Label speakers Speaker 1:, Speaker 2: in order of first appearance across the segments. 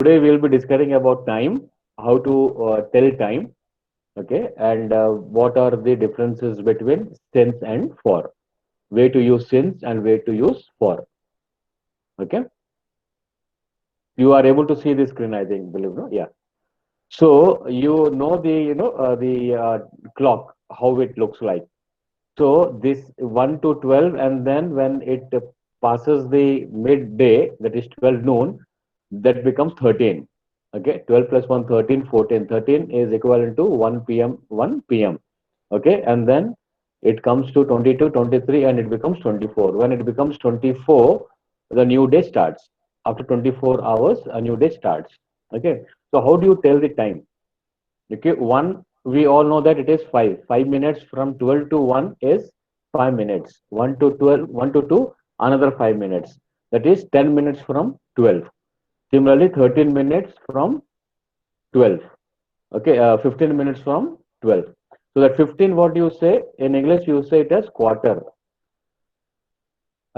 Speaker 1: today we'll be discussing about time, how to tell time, okay, and what are the differences between since and for, way to use since and way to use for, okay. You are able to see the screen, I think, believe no? Yeah. So you know the clock, how it looks like. So this 1 to 12, and then when it passes the midday, that is 12 noon, that becomes 13. Okay, 12 plus 1, 13, 14. 13 is equivalent to 1 p.m., 1 p.m. Okay, and then it comes to 22, 23, and it becomes 24. When it becomes 24, the new day starts. After 24 hours, a new day starts. Okay, so how do you tell the time? Okay, one, we all know that it is 5. 5 minutes from 12 to 1 is 5 minutes. 1 to 12, 1 to 2, another 5 minutes. That is 10 minutes from 12. Similarly, 13 minutes from 12. Okay, 15 minutes from 12. So that 15, what you say in English, you say it as quarter.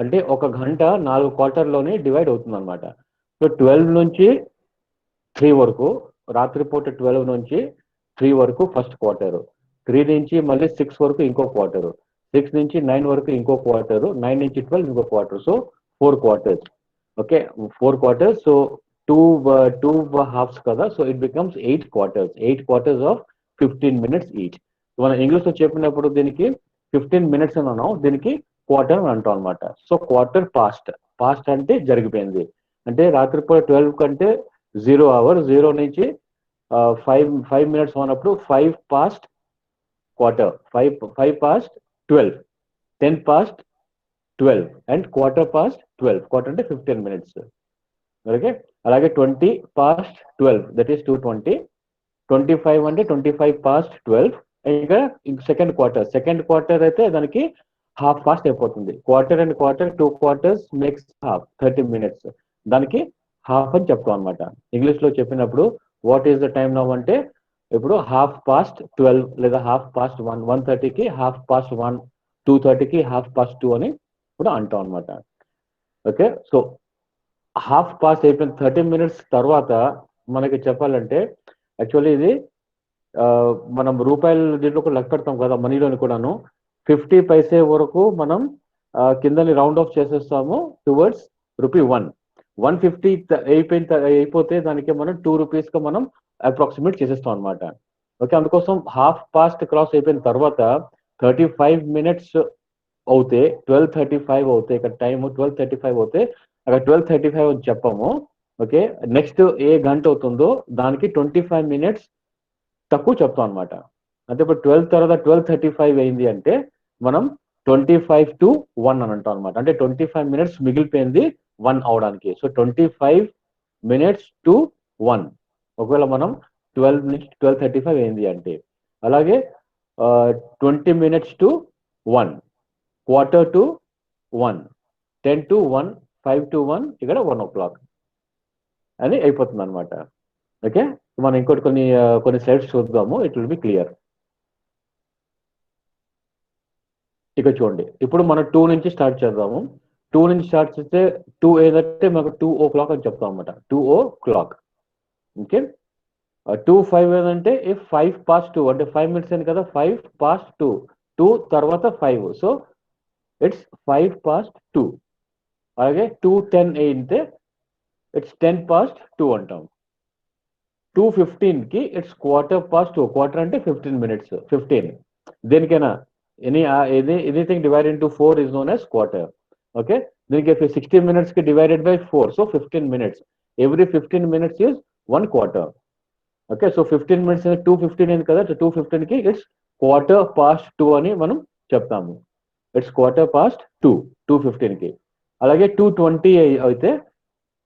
Speaker 1: అంటే ఒక గంట 4 క్వార్టర్లోనే divide అవుతుంది అనమాట. So 12 నుంచి 3 వరకు, రాత్రిపూట 12 నుంచి 3 వరకు ఫస్ట్ క్వార్టర్, 3 నుంచి మళ్ళీ 6 వరకు ఇంకో క్వార్టర్, 6 నుంచి 9 వరకు ఇంకో క్వార్టర్, 9 నుంచి 12 ఇంకో quarter. So 4 quarters. Okay, 4 quarters. So two halves కదా, so it becomes 8 quarters. 8 quarters of 15 minutes each. మనం ఇంగ్లీష్ లో చెప్పినప్పుడు దీనికి 15 మినిట్స్ అని అన్నాం, దీనికి క్వార్టర్ అని అంటాం అనమాట. So quarter past. పాస్ట్ అంటే జరిగిపోయింది. అంటే రాత్రిపూట 12 కంటే 0 అవర్, 0 నుంచి 5 మినిట్స్ ఉన్నప్పుడు 5 past quarter, 5 past 12, 10 past 12 and quarter past 12. Quarter అంటే 15 మినిట్స్. ఓకే, అలాగే 20 పాస్ట్ 12, దట్ ఈస్ 2:20. 25 అంటే 25 పాస్ట్ 12. ఇంకా సెకండ్ క్వార్టర్. సెకండ్ క్వార్టర్ అయితే దానికి హాఫ్ పాస్ట్ అయిపోతుంది. Quarter and quarter, 2 quarters makes half, 30 minutes. దానికి హాఫ్ అని చెప్తాం అనమాట. ఇంగ్లీష్ లో చెప్పినప్పుడు what is the time now అంటే, ఇప్పుడు హాఫ్ పాస్ట్ 12 లేదా హాఫ్ పాస్ట్ 1, 1:30కి హాఫ్ పాస్ట్ 1, 2:30కి హాఫ్ పాస్ట్ 2 అని కూడా అంటాం అనమాట. ఓకే, సో హాఫ్ పాస్ట్ అయిపోయిన 30 మినిట్స్ తర్వాత మనకి చెప్పాలంటే, యాక్చువల్లీ ఇది మనం రూపాయలు దీంట్లో కూడా లెక్క పెడతాం కదా, మనీలోని కూడాను 50 పైసే వరకు మనం కిందని రౌండ్ ఆఫ్ చేసేస్తాము టువర్డ్స్ రూపీ 1. 150 అయిపోతే దానికి మనం 2 రూపీస్ గా మనం అప్రాక్సిమేట్ చేసేస్తాం అనమాట. ఓకే, అందుకోసం హాఫ్ పాస్ట్ క్రాస్ అయిపోయిన తర్వాత 35 మినిట్స్ అవుతే, 12:35 అవుతే, ఇక్కడ టైం 12:35 అవుతే అక్కడ 12:35 అని చెప్పాము. ఓకే, నెక్స్ట్ ఏ గంట అవుతుందో దానికి 25 మినిట్స్ తక్కువ చెప్తాం అనమాట. అంటే ఇప్పుడు 12 తర్వాత 12:35 అయింది అంటే మనం 25 to 1 అని అంటాం అనమాట. అంటే 25 మినిట్స్ మిగిలిపోయింది 1 అవడానికి. So 25 minutes to 1. ఒకవేళ మనం 12 నుంచి 12:35 అయింది అంటే, అలాగే 20 minutes to 1, quarter to 1, 10 to 1, 5 to 1, ఇక్కడ 1 o'clock అని అయిపోతుంది అనమాట. ఓకే, మనం ఇంకోటి కొన్ని స్లైడ్స్ చూద్దాము, ఇట్ విల్ బి క్లియర్. ఇక చూడండి, ఇప్పుడు మనం 2 నుంచి స్టార్ట్ చేద్దాము. 2 నుంచి స్టార్ట్ చేస్తే 2 ఏదంటే మనకు 2 o'clock అని చెప్తాం అనమాట. 2 o'clock. ఓకే, 2:05 ఏదంటే 5 past 2, అంటే 5 మినిట్స్ అయింది కదా, 5 past 2. 2 తర్వాత 5, సో ఇట్స్ 5 past 2. అలాగే 2:10 అయితే ఇట్స్ 10 past 2 అంటాం. 2:15కి ఇట్స్ క్వార్టర్ పాస్ట్ 2. క్వార్టర్ అంటే 15 మినిట్స్. 15 దేనికైనా anything divide into 4 is known as quarter. Okay, దీనికి 60 మినిట్స్ కి divided by 4, so 15 minutes. Every 15 minutes is 1 quarter. Okay, so 15 minutes 2:15 అయింది కదా, 2:15కి ఇట్స్ క్వార్టర్ పాస్ట్ 2 అని మనం చెప్తాము. It's quarter past 2, 2:15కి. అలాగే 2:20 అయితే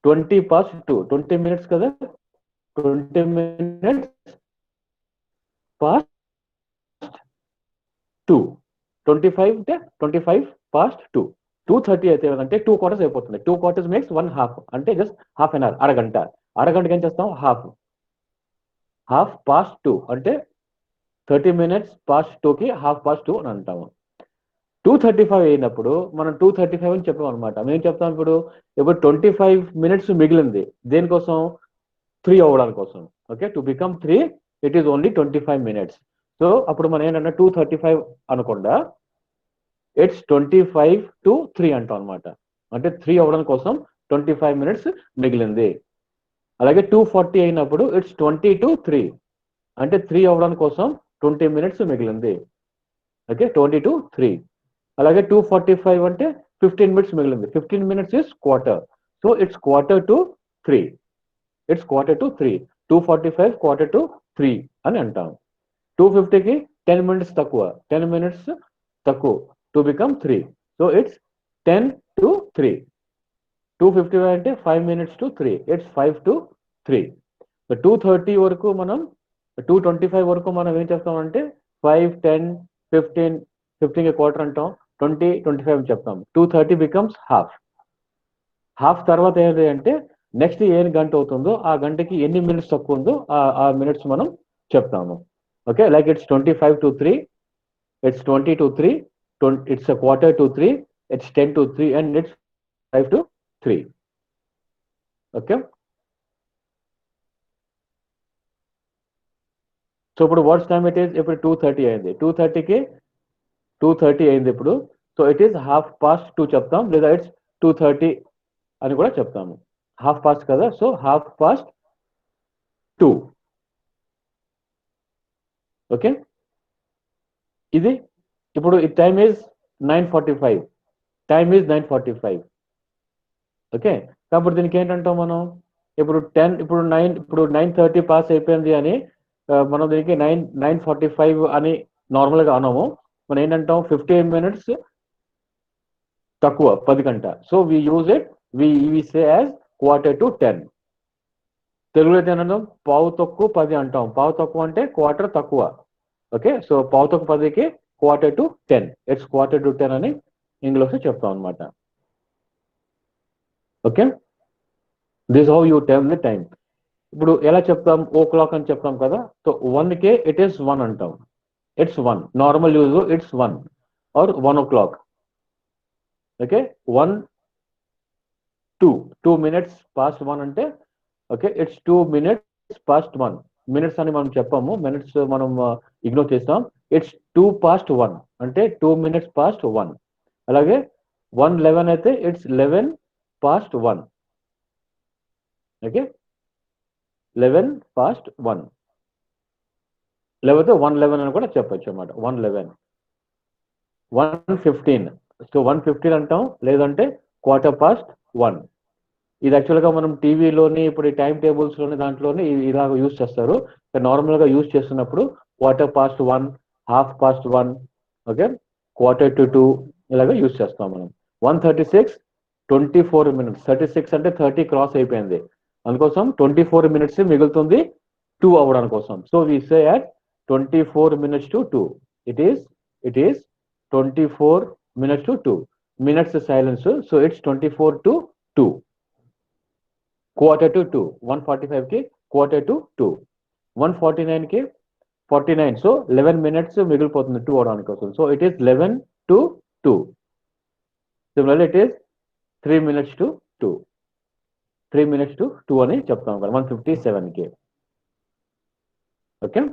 Speaker 1: 20 past 2, 20 మినిట్స్ కదా, 20 మినిట్స్ పాస్ట్ 2. 25 అంటే 25 past 2. 2:30 అయితే అంటే 2 క్వార్టర్స్ అయిపోతుంది. 2 క్వార్టర్స్ మేక్స్ 1 హాఫ్, అంటే జస్ట్ హాఫ్ అన్ అవర్, అరగంట. అరగంటకి ఏం చేస్తాం, హాఫ్ పాస్ట్ 2 అంటే 30 మినిట్స్ పాస్ట్ 2కి హాఫ్ పాస్ట్ 2 అని అంటాము. 2:35 అయినప్పుడు మనం 2:35 అని చెప్పాం అనమాట. మేము చెప్తాం ఇప్పుడు 25 మినిట్స్ మిగిలింది. దేనికోసం, 3 అవ్వడానికి కోసం. Okay, to become 3 it is only 25 minutes. So అప్పుడు మనం ఏంటంటే 2:35 అనకుండా ఇట్స్ 25 to 3 అంటాం అనమాట. అంటే 3 అవ్వడం కోసం 25 minutes మిగిలింది. అలాగే 2:40 అయినప్పుడు ఇట్స్ 20 to 3 అంటే 3 అవ్వడానికి కోసం 20 minutes మిగిలింది. Okay, 20 to 3. అలాగే 2:45 అంటే 15 minutes మిగిలింది. 15 minutes is quarter. So it's quarter to 3. It's quarter to 3. 2:45 quarter to 3 అని అంటాం. 2:50కి 10 minutes తక్కువ, 10 minutes తక్కువ to become 3. So it's 10 to 3. 2:55 అంటే 5 minutes to 3. It's 5 to 3. So 2:30 వరకు మనం 2:25 వరకు మనం ఏం చేస్తామంటే 5, 10, 15, 15కి క్వార్టర్ అంటాం, 20, 25 చెప్తాం. 2:30 బికమ్స్ హాఫ్. హాఫ్ తర్వాత ఏంటి అంటే నెక్స్ట్ ఏ గంట అవుతుందో ఆ గంటకి ఎన్ని మినిట్స్ తక్కువ ఉందో ఆ మినిట్స్ మనం చెప్తాము. Okay, like it's 25 to 3, it's 20 to 3, it's a quarter to 3, it's 10 to 3 and it's 5 to 3. Okay, so ఇప్పుడు వాట్స్ టైమ్ ఇట్ ఈస్, ఇప్పుడు 2:30 అయింది. 2:30 అయింది ఇప్పుడు. సో ఇట్ ఈస్ 2:30 చెప్తాం, లేదా ఇట్స్ 2:30 అని కూడా చెప్తాము. 2:30 కదా, సో 2:30. ఓకే, ఇది ఇప్పుడు ఈ time is 9:45. Time is 9:45. Okay, కాబట్టి దీనికి ఏంటంటాం మనం ఇప్పుడు 9:30 పాస్ అయిపోయింది అని మనం దీనికి 9:45 అని నార్మల్గా అన్నాము. మనం ఏంటంటాం 15 minutes తక్కువ 10 గంట. So we use it, we say as quarter to 10. తెలుగులో అయితే ఏంటంటాం పావు తక్కువ 10 అంటాం. పావు తక్కువ అంటే క్వార్టర్ తక్కువ. ఓకే, సో పావు తక్కువ 10కి quarter to 10. It's quarter to 10 అని ఇంగ్లీష్లో చెప్తాం అనమాట. Okay, this how you tell the time. ఇప్పుడు ఎలా చెప్తాం, ఓ క్లాక్ అని చెప్తాం కదా. సో 1కే ఇట్ ఈస్ 1 అంటాం. It's 1. Normal use it's 1 or 1 o'clock. Okay, 1, 2 minutes past 1 అంటే okay it's 2 minutes past 1. Minutes అని మనం చెప్పాము, మినిట్స్ మనం ఇగ్నోర్ చేస్తాం. ఇట్స్ 2 past 1 అంటే 2 minutes past 1. అలాగే 1:11 అయితే ఇట్స్ 11 past 1. ఓకే, 11 past 1 లేకపోతే 1:11 అని కూడా చెప్పచ్చు అనమాట. 1:11. 1:15. సో 1:15 అంటాం, లేదంటే 1:15. ఇది యాక్చువల్గా మనం టీవీలోని ఇప్పుడు ఈ టైం టేబుల్స్లోని దాంట్లోని ఇలాగ యూజ్ చేస్తారు. నార్మల్గా యూజ్ చేస్తున్నప్పుడు 1:15, 1:30, ఓకే, 1:45 ఇలాగ యూజ్ చేస్తాం మనం. 1:36, 24 minutes. 36 అంటే 30 క్రాస్ అయిపోయింది, అందుకోసం 24 minutes మిగులుతుంది 2 అవ్వడానికి కోసం. So we say at 24 minutes to 2. It is 24 minutes to 2. Minutes silence. So it's 24 to 2. Quarter to 2. 1:45కి క్వార్టర్ టు 2. 1:49కి 49. సో 11 minutes మిగిలిపోతుంది 2 అవడానికి కోసం. So it is 11 to 2. Similarly it is 3 minutes to 2. 3 minutes to 2 అని చెప్తాం కదా 1:57కి. Okay,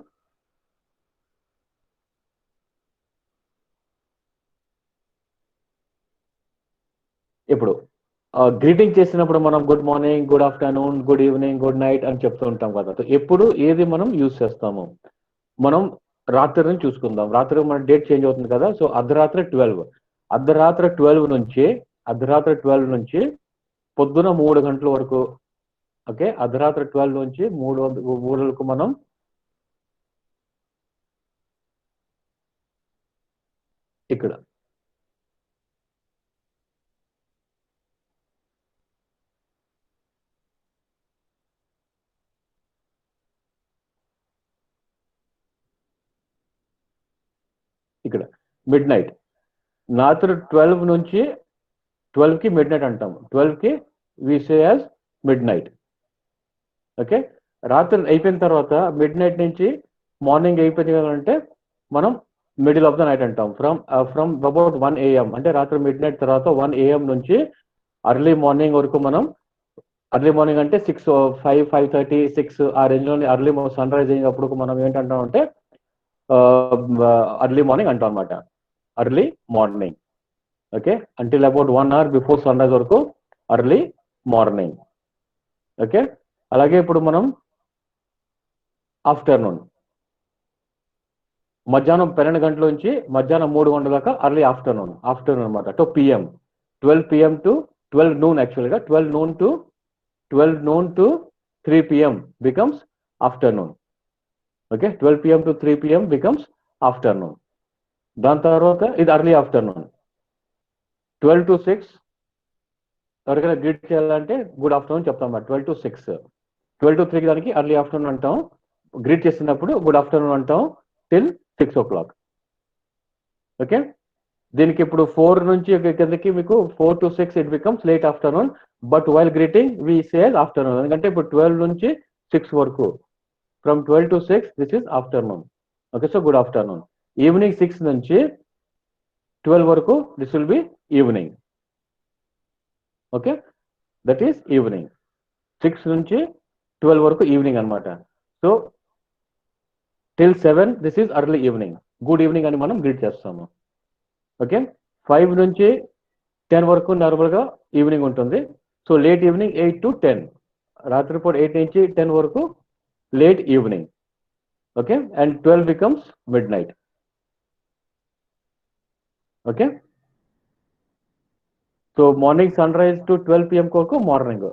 Speaker 1: ఇప్పుడు greeting చేసినప్పుడు మనం good morning, good afternoon, good evening, good night అని చెప్తూ ఉంటాం కదా. ఎప్పుడు ఏది మనం యూజ్ చేస్తాము, మనం రాత్రిని చూసుకుందాం. రాత్రి మన డేట్ చేంజ్ అవుతుంది కదా. సో అర్ధరాత్రి 12. అర్ధరాత్రి 12 నుంచి పొద్దున 3 గంటల వరకు. ఓకే, అర్ధరాత్రి 12 నుంచి 3 వరకు మనం ఇక్కడ మిడ్ నైట్. రాత్రి 12 నుంచి 12కి మిడ్ నైట్ అంటాం. 12కి we say as midnight. Okay, రాత్రి అయిపోయిన తర్వాత మిడ్ నైట్ నుంచి మార్నింగ్ అయిపోయింది అంటే మనం మిడిల్ ఆఫ్ ద నైట్ అంటాం. ఫ్రమ్ అబౌట్ 1 AM అంటే రాత్రి మిడ్ నైట్ తర్వాత 1 AM నుంచి అర్లీ మార్నింగ్ వరకు మనం అర్లీ మార్నింగ్ అంటే 6, 5, 5:30, 6 ఆ రేంజ్లోని అర్లీ సన్ రైజ్ అయినప్పుడు మనం ఏంటంటాం అంటే అర్లీ మార్నింగ్ అంటాం అనమాట. Early morning. Okay, until about 1 hour before sunrise వరకు అర్లీ మార్నింగ్. ఓకే, అలాగే ఇప్పుడు మనం ఆఫ్టర్నూన్, మధ్యాహ్నం 12 గంటల నుంచి మధ్యాహ్నం 3 గంటల దాకా అర్లీ ఆఫ్టర్నూన్ అనమాట. 2 PM, 12 PM టు 12 noon, యాక్చువల్గా 12 noon to 3 PM becomes afternoon. Okay, 12 PM to 3 PM becomes afternoon. దాని తర్వాత ఇది అర్లీ ఆఫ్టర్నూన్. 12 to 6 ఎవరికైనా గ్రీట్ చేయాలంటే గుడ్ ఆఫ్టర్నూన్ చెప్తాం అన్నమాట. 12 to 6. 12 to 3 దానికి అర్లీ ఆఫ్టర్నూన్ అంటాం. గ్రీట్ చేసినప్పుడు గుడ్ ఆఫ్టర్నూన్ అంటాం till 6 o'clock. ఓకే, దీనికి ఇప్పుడు 4 నుంచి కిందకి మీకు 4 to 6 it becomes late afternoon. But while greeting we say afternoon, ఎందుకంటే ఇప్పుడు 12 నుంచి 6 వరకు, from 12 to 6 this is afternoon. Okay, so good afternoon. Evening 6 నుంచి 12 వరకు this will be evening. Okay, that is evening. 6 నుంచి 12 వరకు ఈవినింగ్ అనమాట. So till 7 this is early evening, good evening అని మనం గ్రీట్ చేస్తాము. ఓకే, 5 నుంచి 10 వరకు నార్మల్గా ఈవినింగ్ ఉంటుంది. సో లేట్ ఈవినింగ్ 8 to 10, రాత్రిపూట 8 నుంచి 10 వరకు late evening. Okay, and 12 becomes midnight. Okay, so morning sunrise to 12 PM వరకు మార్నింగ్.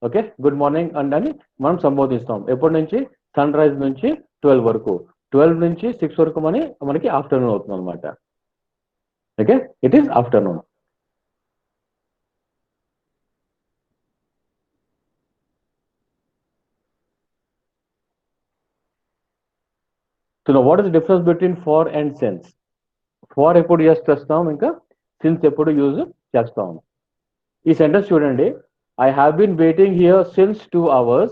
Speaker 1: ఓకే, గుడ్ మార్నింగ్ అని మనం సంబోధిస్తాం. ఎప్పటి నుంచి? సన్ రైజ్ నుంచి 12 వరకు. 12 నుంచి 6 వరకు మనకి ఆఫ్టర్నూన్ అవుతుంది అనమాట. Okay, it is afternoon. So నా what is difference between for and since? For ఎప్పుడు యూజ్ చేస్తాం, ఇంకా సిన్స్ ఎప్పుడు యూజ్ చేస్తాం. ఈ సెంటెన్స్ చూడండి, I have been waiting here since 2 hours.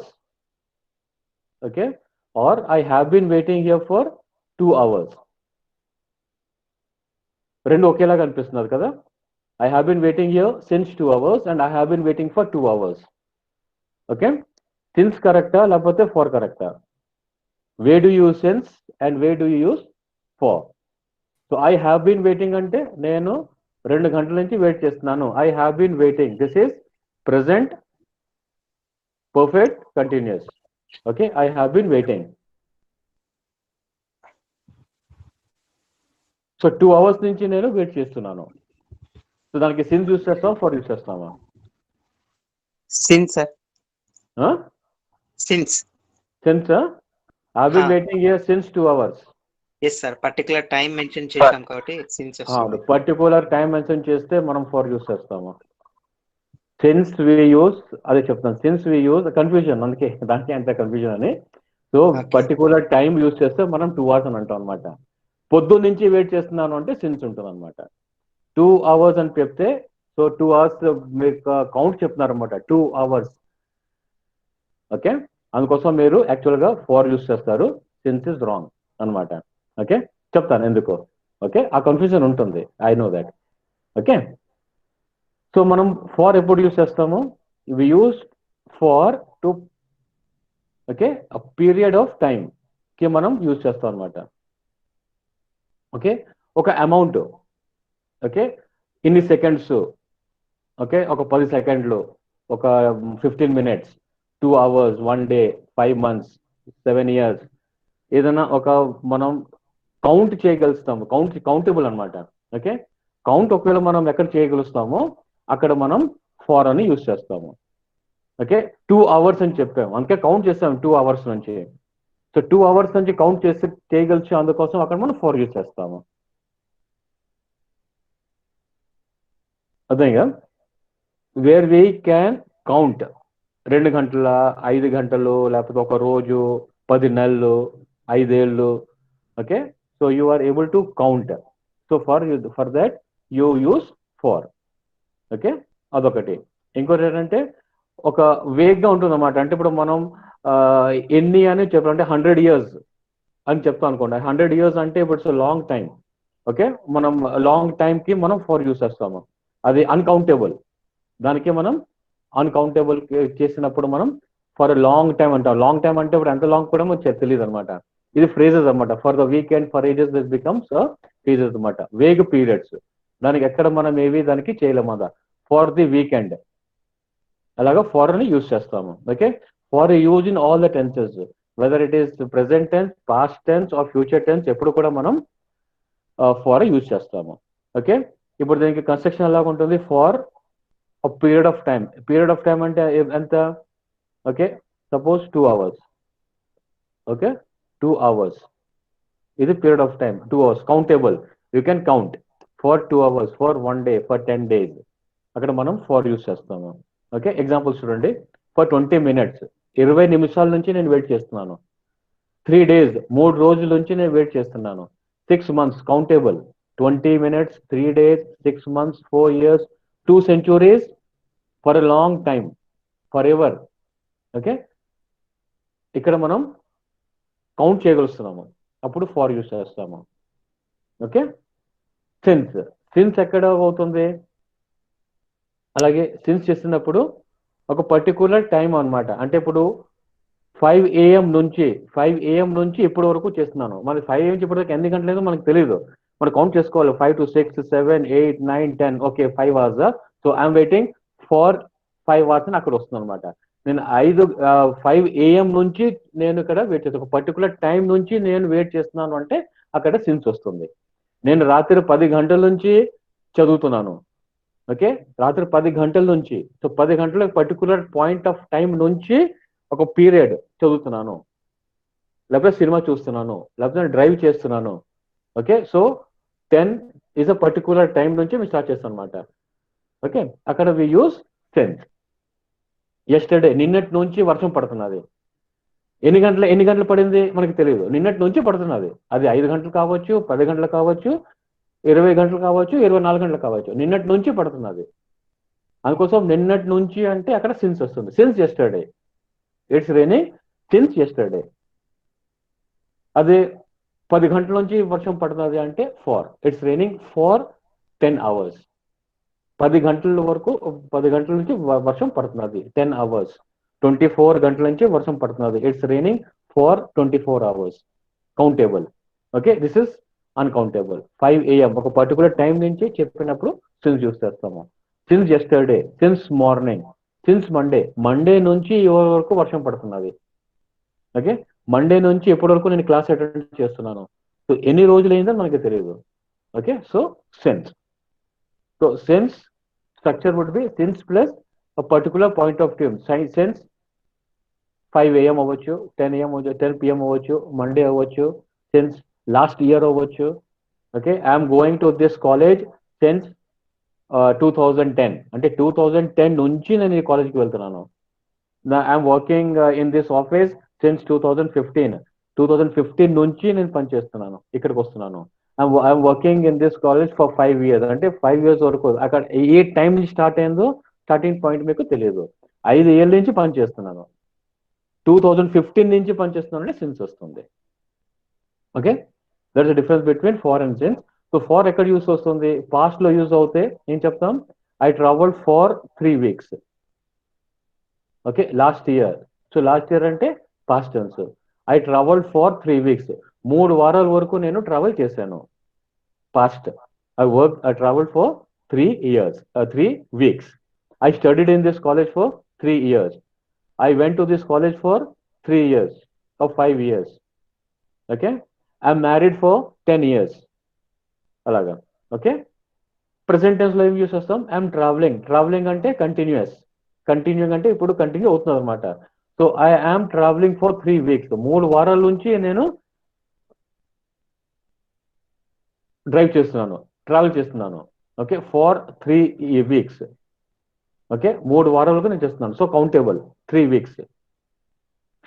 Speaker 1: Okay, or I have been waiting here for 2 hours. రెండు ఒకేలాగా అనిపిస్తున్నారు కదా. I have been waiting here since 2 hours and I have been waiting for 2 hours. Okay, since కరెక్టా లేకపోతే for కరెక్టా? We do use since and we do use for? So I have been waiting అంటే నేను 2 గంటల నుంచి wait చేస్తున్నాను. I have been waiting, this is present perfect continuous. Okay, I have been waiting. So 2 hours నుంచి నేను wait చేస్తున్నాను. So దానికి since use చేస్తాం, ఫార్ యూజ్ చేస్తామా?
Speaker 2: Since sir. Since.
Speaker 1: Since I have been waiting here since 2 hours.
Speaker 2: Yes sir, particular time mention చేశాం కాబట్టి since వస్తుంది.
Speaker 1: Particular time mention చేస్తే మనం ఫార్ యూజ్ చేస్తాము. సిన్స్ వి యూజ్, అదే చెప్తాను, సిన్స్ వి యూజ్, కన్ఫ్యూజన్ అందుకే దానికి అంత కన్ఫ్యూజన్ అని. సో పర్టికులర్ టైం యూజ్ చేస్తే మనం 2 hours అని అంటాం అనమాట. పొద్దున్న నుంచి వెయిట్ చేస్తున్నాను అంటే సిన్స్ ఉంటుంది అనమాట. 2 hours అని చెప్తే, సో 2 hours మీకు కౌంట్ చెప్తున్నారు అనమాట, 2 hours. ఓకే, అందుకోసం మీరు యాక్చువల్గా ఫార్ యూజ్ చేస్తారు, సిన్స్ ఇస్ రాంగ్ అనమాట. ఓకే, చెప్తాను ఎందుకు. ఓకే, ఆ కన్ఫ్యూజన్ ఉంటుంది, I know that. Okay, so మనం ఫార్ ఎప్పుడు యూజ్ చేస్తాము? We use for to, okay, a period of time కి మనం యూజ్ చేస్తాం అనమాట. ఓకే, ఒక అమౌంట్, ఓకే, ఇన్ని సెకండ్స్, ఓకే, ఒక 10 సెకండ్లు, ఒక 15 minutes, 2 hours, 1 day, 5 months, 7 years, ఏదైనా ఒక మనం కౌంట్ చేయగలుగుతాము, కౌంటబుల్ అనమాట. ఓకే, కౌంట్ ఒకవేళ మనం ఎక్కడ చేయగలుగుతామో అక్కడ మనం ఫార్ అని యూజ్ చేస్తాము. ఓకే, 2 hours అని చెప్పాము, అందుకే కౌంట్ చేస్తాము 2 hours నుంచి. సో 2 hours నుంచి కౌంట్ చేయగలిచి, అందుకోసం అక్కడ మనం ఫార్ యూజ్ చేస్తాము. అదేగా, వేర్ వీ క్యాన్ కౌంట్ 2 గంటల, 5 గంటలు, లేకపోతే ఒక రోజు, 10 నెలలు, 5 ఏళ్ళు. Okay, so you are able to count. So for that you use for. Okay, అదొకటి. ఇంకోటి ఏంటంటే ఒక వేగ్గా ఉంటుంది అన్నమాట. అంటే ఇప్పుడు మనం ఎన్ని అని చెప్పాలంటే 100 years అని చెప్తాం అనుకోండి. 100 years అంటే ఇప్పుడు ఇట్స్ లాంగ్ టైం. ఓకే, మనం లాంగ్ టైంకి మనం ఫార్ యూస్ చేస్తాము, అది అన్కౌంటబుల్, దానికి మనం అన్కౌంటబుల్ చేసినప్పుడు మనం ఫర్ లాంగ్ టైం అంటాం. లాంగ్ టైం అంటే ఇప్పుడు ఎంత లాంగ్ కూడా మనకు తెలియదు అనమాట. ఇది ఫ్రేజెస్ అనమాట. For the weekend, for ages this becomes phrases అనమాట. వేగ్ పీరియడ్స్, దానికి ఎక్కడ మనం ఏవి దానికి చేయలేము అదా. ఫర్ ది వీకెండ్ అలాగా ఫార్ అని యూజ్ చేస్తాము. Okay, for use in all the tenses, whether it is present tense, past tense or future tense, ఎప్పుడు కూడా మనం ఫార్ యూజ్ చేస్తాము. ఓకే, ఇప్పుడు దీనికి కన్స్ట్రక్షన్ ఎలాగ ఉంటుంది? For period of time. Period of time అంటే ఎంత? Okay, suppose 2 hours. Okay, 2 hours ఇది period of time. 2 hours countable, you can count for 2 hours, for 1 day, for 10 days. అక్కడ మనం ఫార్ యూజ్ చేస్తాము. ఓకే, ఎగ్జాంపుల్స్ చూడండి. ఫర్ 20 minutes, 20 నిమిషాల నుంచి నేను వెయిట్ చేస్తున్నాను. 3 days, 3 రోజుల నుంచి నేను వెయిట్ చేస్తున్నాను. 6 months countable, 20 minutes, 3 days, 6 months, 4 years, 2 centuries, for a long time, for ever. Okay, ఇక్కడ మనం కౌంట్ చేయగలుస్తున్నాము, అప్పుడు ఫార్ యూజ్ చేస్తాము. Okay, since. సిన్స్ ఎక్కడ అవుతుంది? అలాగే సిన్స్ చేస్తున్నప్పుడు ఒక పర్టికులర్ టైం అన్నమాట. అంటే ఇప్పుడు 5 AM నుంచి ఇప్పటి వరకు చేస్తున్నాను. మరి 5 AM నుంచి ఇప్పటి వరకు ఎన్ని గంటలు మనకు తెలియదు. మనం కౌంట్ చేసుకోవాలి. 5 to 6, 7, 8, 9, 10. Okay, 5 hours. So I'm waiting for 5 hours అని అక్కడ వస్తుంది అనమాట. నేను 5 AM నుంచి నేను ఇక్కడ వెయిట్ చేస్తాను. ఒక పర్టికులర్ టైం నుంచి నేను వెయిట్ చేస్తున్నాను అంటే అక్కడ సిన్స్ వస్తుంది. నేను రాత్రి 10 గంటల నుంచి చదువుతున్నాను. ఓకే, రాత్రి 10 గంటల నుంచి, సో 10 గంటల పర్టికులర్ పాయింట్ ఆఫ్ టైం నుంచి ఒక పీరియడ్ చదువుతున్నాను, లేకపోతే సినిమా చూస్తున్నాను, లేకపోతే డ్రైవ్ చేస్తున్నాను. Okay, so 10 is a particular time నుంచి మేము స్టార్ట్ చేస్తాం అనమాట. ఓకే, అక్కడ వి యూస్ సెన్స్. ఎస్టర్డే, నిన్నటి నుంచి వర్షం పడుతున్నది. ఎన్ని గంటలు పడింది మనకి తెలియదు. నిన్నటి నుంచి పడుతున్నది. అది 5 గంటలు కావచ్చు, 10 గంటలు కావచ్చు, 20 గంటలు కావచ్చు, 24 గంటలు కావచ్చు. నిన్నటి నుంచి పడుతున్నది. అందుకోసం నిన్నటి నుంచి అంటే అక్కడ సిన్స్ వస్తుంది. Since yesterday, it's raining since yesterday. అదే 10 గంటల నుంచి వర్షం పడుతుంది అంటే for, it's raining for 10 hours. 10 గంటల వరకు, 10 గంటల నుంచి వర్షం పడుతున్నది, 10 hours. 24 గంటల నుంచి వర్షం పడుతున్నది, it's raining for 24 hours. Countable. Okay, this is uncountable. 5 AM ఒక పర్టికులర్ టైం నుంచి చెప్పినప్పుడు సిన్స్ యూస్ చేస్తాము. Since yesterday, since morning, since Monday నుంచి ఇవాళ వరకు వర్షం పడుతున్నది. ఓకే, మండే నుంచి ఎప్పటి వరకు నేను క్లాస్ అటెండ్ చేస్తున్నాను. సో ఎన్ని రోజులు అయిందో మనకి తెలియదు. Okay, so since. So since structure would be since plus particular point of time. Since 5 AM అవ్వచ్చు, 10 AM అవ్వచ్చు, 10 PM అవ్వచ్చు, మండే అవ్వచ్చు, సిన్స్ లాస్ట్ ఇయర్ అవ్వచ్చు. Okay, I'm going to this college since 2010, అంటే 2010 నుంచి నేను ఈ కాలేజ్కి వెళ్తున్నాను. I'm working in this office since 2015. 2015 నుంచి నేను పనిచేస్తున్నాను, ఇక్కడికి వస్తున్నాను. I'm working in this college for 5 years, అంటే 5 years వరకు. అక్కడ ఏ టైం నుంచి స్టార్ట్ అయిందో స్టార్టింగ్ పాయింట్ మీకు తెలియదు. 5 ఏళ్ళ నుంచి పనిచేస్తున్నాను. 2015 నుంచి పనిచేస్తున్నాను అంటే సిన్స్ వస్తుంది. Okay, that's the difference between for and since. So for ఎక్కడ యూస్ వస్తుంది? పాస్ట్ లో యూజ్ అవుతే ఏం చెప్తాం? I travelled for 3 weeks. Okay, last year. So last year అంటే past tense. I travelled for 3 weeks. 3 వారాల వరకు నేను ట్రావెల్ చేశాను. Past. I travelled for 3 weeks. I studied in this college for 3 years. I went to this college for 3 years or 5 years. Okay, I'm married for 10 years. అలాగా. Okay, present tense లో ఏం use చేస్తాం? I'm travelling అంటే continuing అంటే ఇప్పుడు continue అవుతుంది అనమాట. So I am travelling for 3 weeks. 3 వారాల నుంచి నేను ట్రావెల్ చేస్తున్నాను. Okay, far 3 weeks. ఓకే, 3 వారాలకు నేను చేస్తున్నాను. So countable 3 weeks.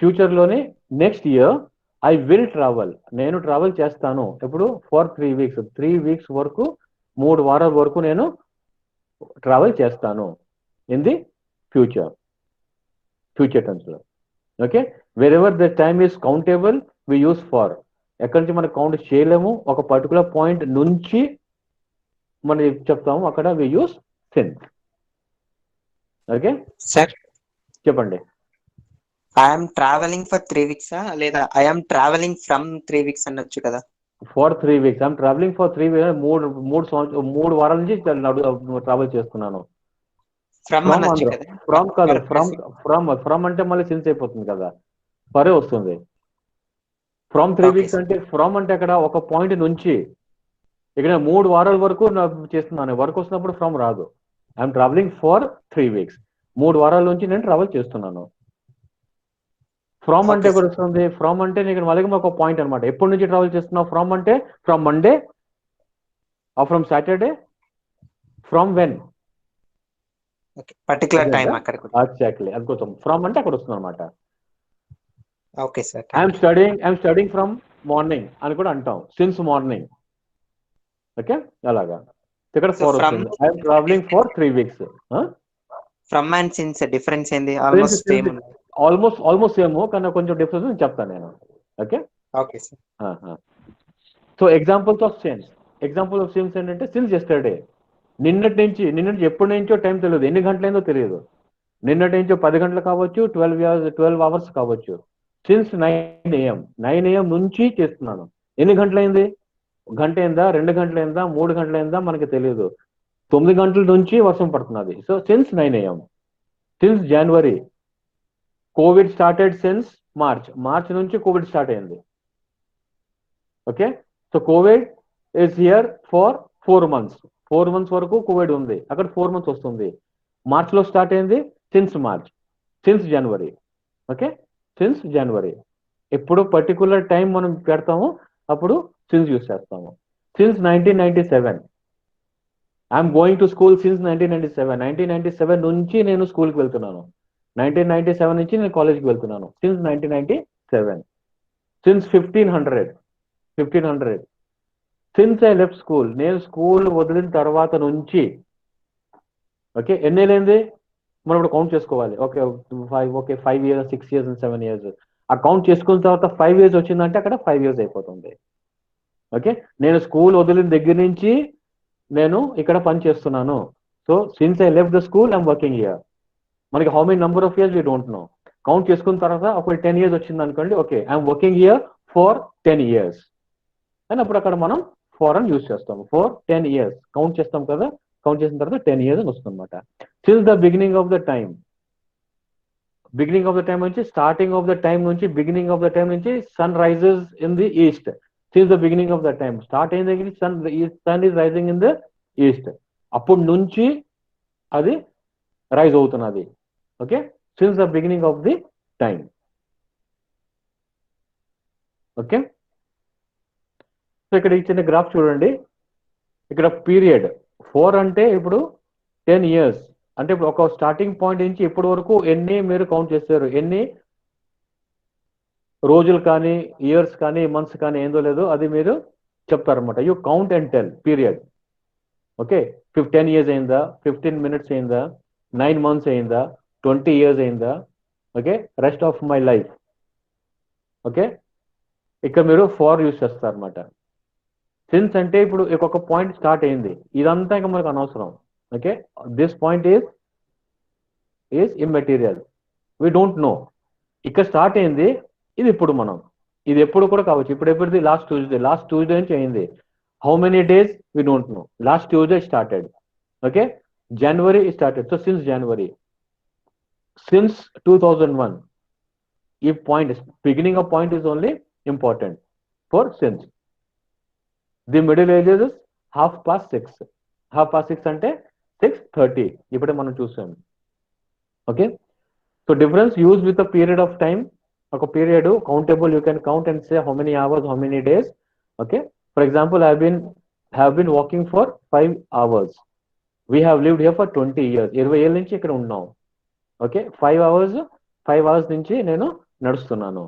Speaker 1: ఫ్యూచర్లోనే next year I will travel, నేను ట్రావెల్ చేస్తాను. ఎప్పుడు? For 3 weeks. 3 weeks వరకు, 3 వారాల వరకు నేను ట్రావెల్ చేస్తాను ఇన్ ది ఫ్యూచర్ టెన్స్ లో. Okay, wherever the time is countable we use for. ఎక్కడి నుంచి మనం కౌంట్ చేయలేము, ఒక పర్టికులర్ పాయింట్ నుంచి మనం చెప్తాము, అక్కడ వి యూస్ సిన్స్. ఓకే,
Speaker 2: సార్
Speaker 1: చెప్పండి.
Speaker 2: ఐఎమ్ ట్రావెలింగ్ ఫర్ 3 weeks లేదా ఐఎమ్ ట్రావెలింగ్ ఫ్రమ్ 3 weeks అనొచ్చు కదా?
Speaker 1: For 3 weeks, I'm travelling for 3 weeks, మూడు వారాల నుంచి ట్రావెల్ చేస్తున్నాను.
Speaker 2: ఫ్రమ్
Speaker 1: ఫ్రమ్
Speaker 2: అనొచ్చు
Speaker 1: ఆంధ్ర,
Speaker 2: కదా?
Speaker 1: ఫ్రమ్ కాదు, ఫ్రమ్
Speaker 2: ప్లేస్.
Speaker 1: ఫ్రమ్ ఫ్రమ్ అంటే మళ్ళీ సిన్స్ అయిపోతుంది కదా, ఫరే వస్తుంది. From 3
Speaker 2: okay
Speaker 1: weeks
Speaker 2: sir.
Speaker 1: అంటే ఫ్రమ్ అంటే అక్కడ ఒక పాయింట్ నుంచి ఇక్కడ 3 వారాల వరకు చేస్తున్నాను, వర్క్ వస్తున్నప్పుడు ఫ్రమ్ రాదు. ఐఎమ్ ట్రావెలింగ్ ఫర్ 3 weeks, 3 వారాల నుంచి నేను ట్రావెల్ చేస్తున్నాను. ఫ్రమ్ అంటే
Speaker 2: ఓకే
Speaker 1: ఎక్కడ
Speaker 2: సార్.
Speaker 1: వస్తుంది? ఫ్రమ్ అంటే ఇక్కడ మళ్ళీ ఒక పాయింట్ అనమాట. ఎప్పటి నుంచి ట్రావెల్ చేస్తున్నావు? ఫ్రమ్ అంటే from Monday or from Saturday, from when?
Speaker 2: Okay, particular time అక్కడ కూడా.
Speaker 1: ఎగ్జాక్ట్లీ, అందుకోసం ఫ్రమ్ అంటే అక్కడ వస్తుంది అనమాట.
Speaker 2: Okay sir,
Speaker 1: I'm
Speaker 2: thank you.
Speaker 1: Studying from morning అని కూడా అంటాం, సిన్స్ మార్నింగ్. ఓకే, అలాగా ఇక్కడ
Speaker 2: సో
Speaker 1: ఫోర్
Speaker 2: ఫ్రమ్
Speaker 1: వస్తుంది. I'm travelling for 3 weeks.
Speaker 2: From and since difference ఏంది? ఆల్మోస్ట్ సేమ్ ఉంది.
Speaker 1: ఆల్మోస్ట్ సేమ్, కానీ కొంచెం డిఫరెన్స్ చెప్తాను నేను. Okay,
Speaker 2: okay sir.
Speaker 1: So examples of since ఏంటంటే, సిన్స్ ఎస్టర్డే, నిన్నటి ఎప్పటి నుంచో టైం తెలియదు, ఎన్ని గంటలైందో తెలియదు. నిన్నటి నుంచో 10 గంటలు కావచ్చు, 12 అవర్స్ కావచ్చు. సిన్స్ 9 AM, 9 AM నుంచి చేస్తున్నాను. ఎన్ని గంటలైంది? గంట అయిందా, 2 గంటలైందా, 3 గంటలైందా మనకి తెలియదు. 9 గంటల నుంచి వర్షం పడుతున్నది. So since 9 AM. Since January, Covid started since March నుంచి కోవిడ్ స్టార్ట్ అయింది. Okay, so Covid is here for 4 months. 4 months వరకు కోవిడ్ ఉంది, అక్కడ 4 months వస్తుంది. మార్చ్లో స్టార్ట్ అయింది, సిన్స్ మార్చ్, సిన్స్ జనవరి. ఓకే, సిన్స్ జనవరి. ఎప్పుడు పర్టికులర్ టైం మనం పెడతాము, అప్పుడు సిన్స్ యూస్ చేస్తాము. Since 1997, I'm going to school since 1997. 1997 నుంచి నేను స్కూల్కి వెళ్తున్నాను. 1997 నుంచి నేను కాలేజ్కి వెళ్తున్నాను, since 1997. Since 1500, since I left school, నేను స్కూల్ వదిలిన తర్వాత నుంచి. ఓకే, ఎన్నేళ్ళైంది మనం ఇప్పుడు కౌంట్ చేసుకోవాలి. Okay, 5 years, 6 years and 7 years. ఆ కౌంట్ చేసుకున్న తర్వాత 5 years వచ్చిందంటే అక్కడ 5 years అయిపోతుంది. ఓకే, నేను స్కూల్ వదిలిన దగ్గర నుంచి నేను ఇక్కడ పని చేస్తున్నాను. So since I left the school I'm working here. మనకి how many number of years we don't know. Count చేసుకున్న తర్వాత ఒక 10 years వచ్చింది అనుకోండి, okay I'm working here for 10 years అని అప్పుడు అక్కడ మనం ఫార్ అని యూజ్ చేస్తాము. ఫర్ 10 years కౌంట్ చేస్తాం కదా, కౌంట్ చేసిన తర్వాత 10 years అని వస్తుంది అనమాట. Since the beginning of the time నుంచి, స్టార్టింగ్ ఆఫ్ ద టైం నుంచి, బిగినింగ్ ఆఫ్ ద టైం నుంచి sun rises in the east. Since the beginning of the time, start అయిన దగ్గర sun is rising in the east, అప్పుడు నుంచి అది rise అవుతున్నది. Okay, since the beginning of the time. Okay, so ఇక్కడ ఈ చిన్న గ్రాఫ్ చూడండి. ఇక్కడ పీరియడ్ 4 అంటే ఇప్పుడు 10 years అంటే ఇప్పుడు ఒక స్టార్టింగ్ పాయింట్ నుంచి ఇప్పటి వరకు ఎన్ని మీరు కౌంట్ చేస్తారు, ఎన్ని రోజులు కానీ, ఇయర్స్ కానీ, మంత్స్ కానీ, ఏందో లేదో అది మీరు చెప్తారనమాట. You count and tell period. Okay, 10 years అయిందా, 15 minutes అయిందా, 9 months అయిందా, 20 years అయిందా, okay rest of my life. Okay, ఇక్కడ మీరు ఫార్ యూస్ చేస్తారనమాట. సిన్స్ అంటే ఇప్పుడు ఒక పాయింట్ స్టార్ట్ అయింది, ఇదంతా ఇంకా మనకు అనవసరం. Okay, this point is immaterial, we don't no. ఇక్కడ స్టార్ట్ అయింది, ఇది ఇప్పుడు మనం, ఇది ఎప్పుడు కూడా కావచ్చు. ఇప్పుడు ఎప్పుడుది? లాస్ట్ ట్యూస్డే నుంచి అయింది. How many days we don't know. Last Tuesday started. Okay, January started, so since January. Since 2001, ఈ point beginning of point is only important for since. The middle ages 6:30. 6:30 అంటే 6:30 ఇప్పుడే మనం చూసాం. Okay, so difference use with a period of time. ఒక period countable, you can count and say how many hours, how many days. Okay, for example have been walking for 5 hours. We have lived here for 20 years. 20 ఏళ్ళ నుంచి ఇక్కడ ఉన్నాం. Okay, 5 hours నుంచి నేను నడుస్తున్నాను.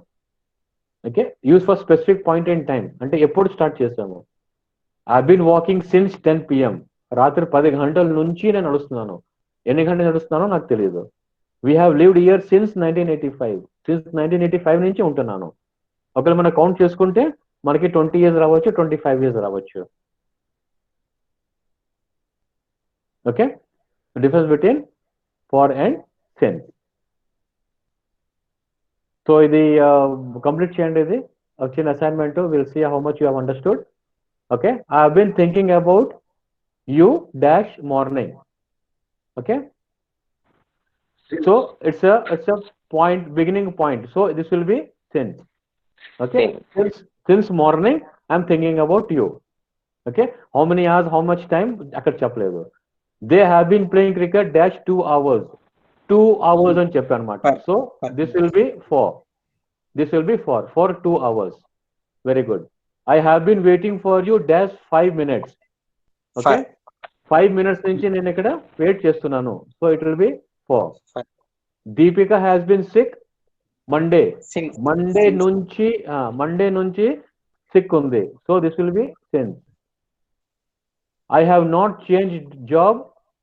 Speaker 1: Okay, use for specific point in time అంటే ఎప్పుడు start చేసాము. I been walking since 10 PM. రాత్రి 10 గంటల నుంచి నేను నడుస్తున్నాను. ఎన్ని గంటలు నడుస్తున్నానో నాకు తెలియదు. We have lived year since 1985. Since 1985 నుంచి ఉంటున్నాను. ఒకవేళ మనం కౌంట్ చేసుకుంటే మనకి 20 years రావచ్చు, 25 years రావచ్చు. Okay, difference between for and since. So ఇది కంప్లీట్ చేయండి, ఇది వచ్చిన assignment. Will see how much you have understood. Okay, I have been thinking about you dash morning. Okay, so it's a point, beginning point, so this will be since. Okay, since morning I'm thinking about you. Okay, how many hours, how much time అక్కడ చెప్పలేదు. they have been playing cricket dash 2 hours. 2 hours అని చెప్పాను అనమాట. so this will be for 2 hours. very good. I have been waiting for you dash 5 minutes. okay, 5 minutes నుంచి నేను ఇక్కడ wait చేస్తున్నాను. so it will be for. Deepika has been sick Monday. Monday నుంచి sick ఉంది. So this will be since. I have not changed job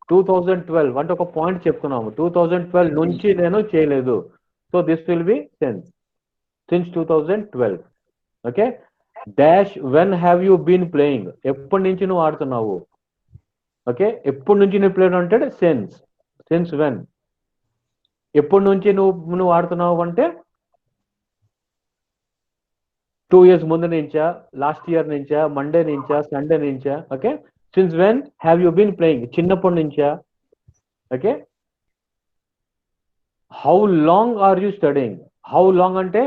Speaker 1: 2012 అంటే ఒక point చెప్తున్నాము. 2012 నుంచి నేను చేయలేదు. So this will be since 2012. Okay, dash when have you been playing, ఎప్పటి నుంచి నువ్వు ఆడుతున్నావు. ఓకే, ఎప్పటి నుంచి నువ్వు ప్లేయర్ అంటే since when. ఎప్పటి నుంచి నువ్వు ఆడుతున్నావు అంటే 2 years ముందు నుంచా, లాస్ట్ ఇయర్ నుంచా, మండే నుంచా, సండే నుంచా. Okay, since when have you been playing, చిన్నప్పటి నుంచా. Okay, how long are you studying, how long అంటే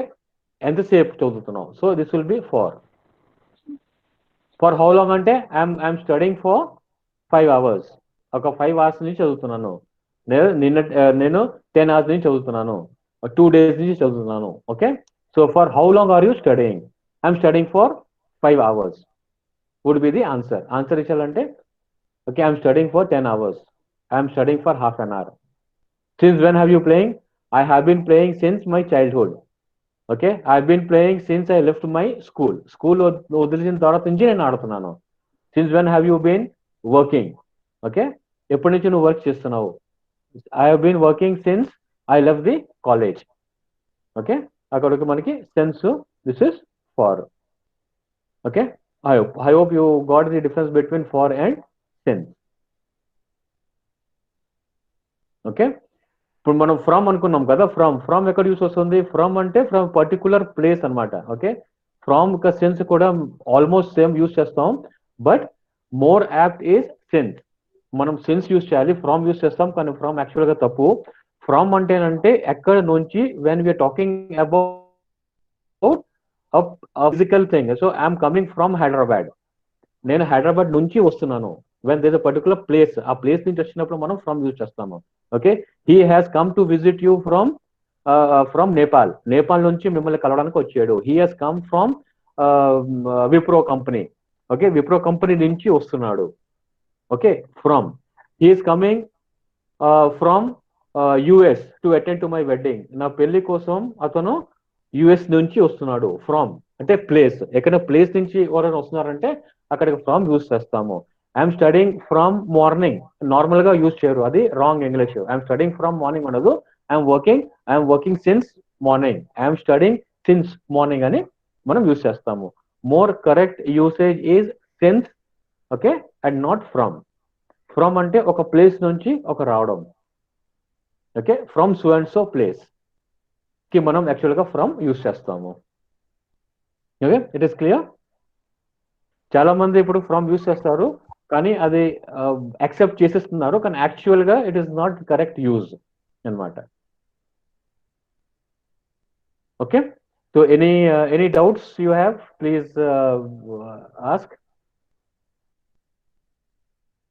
Speaker 1: ఎంతసేపు చదువుతున్నావు. So this will be for how long అంటే ఐఎమ్ స్టడీయింగ్ ఫర్ 5 hours. ఒక 5 hours నుంచి చదువుతున్నాను. నేను 10 hours నుంచి చదువుతున్నాను, 2 days నుంచి చదువుతున్నాను. Okay, so for how long are you studying, I'm studying for 5 hours would be the answer. Answer ఇచ్చాలంటే okay, I'm studying for 10 hours, I'm studying for half an hour. Since when have you playing, I have been playing since my childhood. Okay, I have been playing since I left my school వదిలిన తర్వాత నుంచి నేను ఆడుతున్నాను. Since when have you been working. Okay, ఎప్పటి నుంచి నువ్వు work చేస్తున్నావు. I have been working since I left the college. Okay, అక్కడికి మనకి since, this is for. Okay, I hope you got the difference between for and since. Okay, ఇప్పుడు మనం from అనుకున్నాం కదా. ఫ్రమ్ ఎక్కడ యూస్ వస్తుంది. ఫ్రమ్ అంటే ఫ్రమ్ పర్టికులర్ ప్లేస్ అనమాట. ఓకే, ఫ్రమ్ యొక్క సెన్స్ కూడా ఆల్మోస్ట్ సేమ్ యూస్ చేస్తాం, but more apt is since. మనం సిన్స్ యూస్ చేయాలి, ఫ్రమ్ యూస్ చేస్తాం, కానీ ఫ్రమ్ యాక్చువల్ గా తప్పు. ఫ్రమ్ అంటేనంటే ఎక్కడ నుంచి, when we're talking about physical thing. So I'm coming from Hyderabad, నేను హైదరాబాద్ నుంచి వస్తున్నాను. వెన్ దేర్ పర్టికులర్ ప్లేస్, ఆ ప్లేస్ నుంచి వచ్చినప్పుడు మనం ఫ్రమ్ యూజ్ చేస్తాము. Okay, he has come to visit you from Nepal నుంచి మిమ్మల్ని కలవడానికి వచ్చాడు. He has come from Wipro company. Okay, Wipro company నుంచి వస్తున్నాడు. Okay, from. He is coming from US to attend to my wedding. నా పెళ్లి కోసం అతను యుఎస్ నుంచి వస్తున్నాడు. ఫ్రమ్ అంటే ప్లేస్, ఎక్కడ ప్లేస్ నుంచి ఎవరైనా వస్తున్నారంటే అక్కడికి ఫ్రమ్ యూజ్ చేస్తాము. I'm studying from morning normal గా యూజ్ చేయరు, అది wrong English. I'm studying from morning అనదు. I'm working since morning, I'm studying since morning అని మనం యూజ్ చేస్తాము. More correct usage is since. Okay, and not from అంటే ఒక ప్లేస్ నుంచి ఒక రావడం. Okay, from so and so place కి మనం యాక్చువల్ గా ఫ్రమ్ యూజ్ చేస్తాము. Okay, it is clear. చాలా మంది ఇప్పుడు ఫ్రమ్ యూజ్ చేస్తారు, కానీ అది యాక్సెప్ట్ చేసేస్తున్నారు, కానీ యాక్చువల్ గా it is not correct use అనమాట. Okay, so any doubts you have, please ask.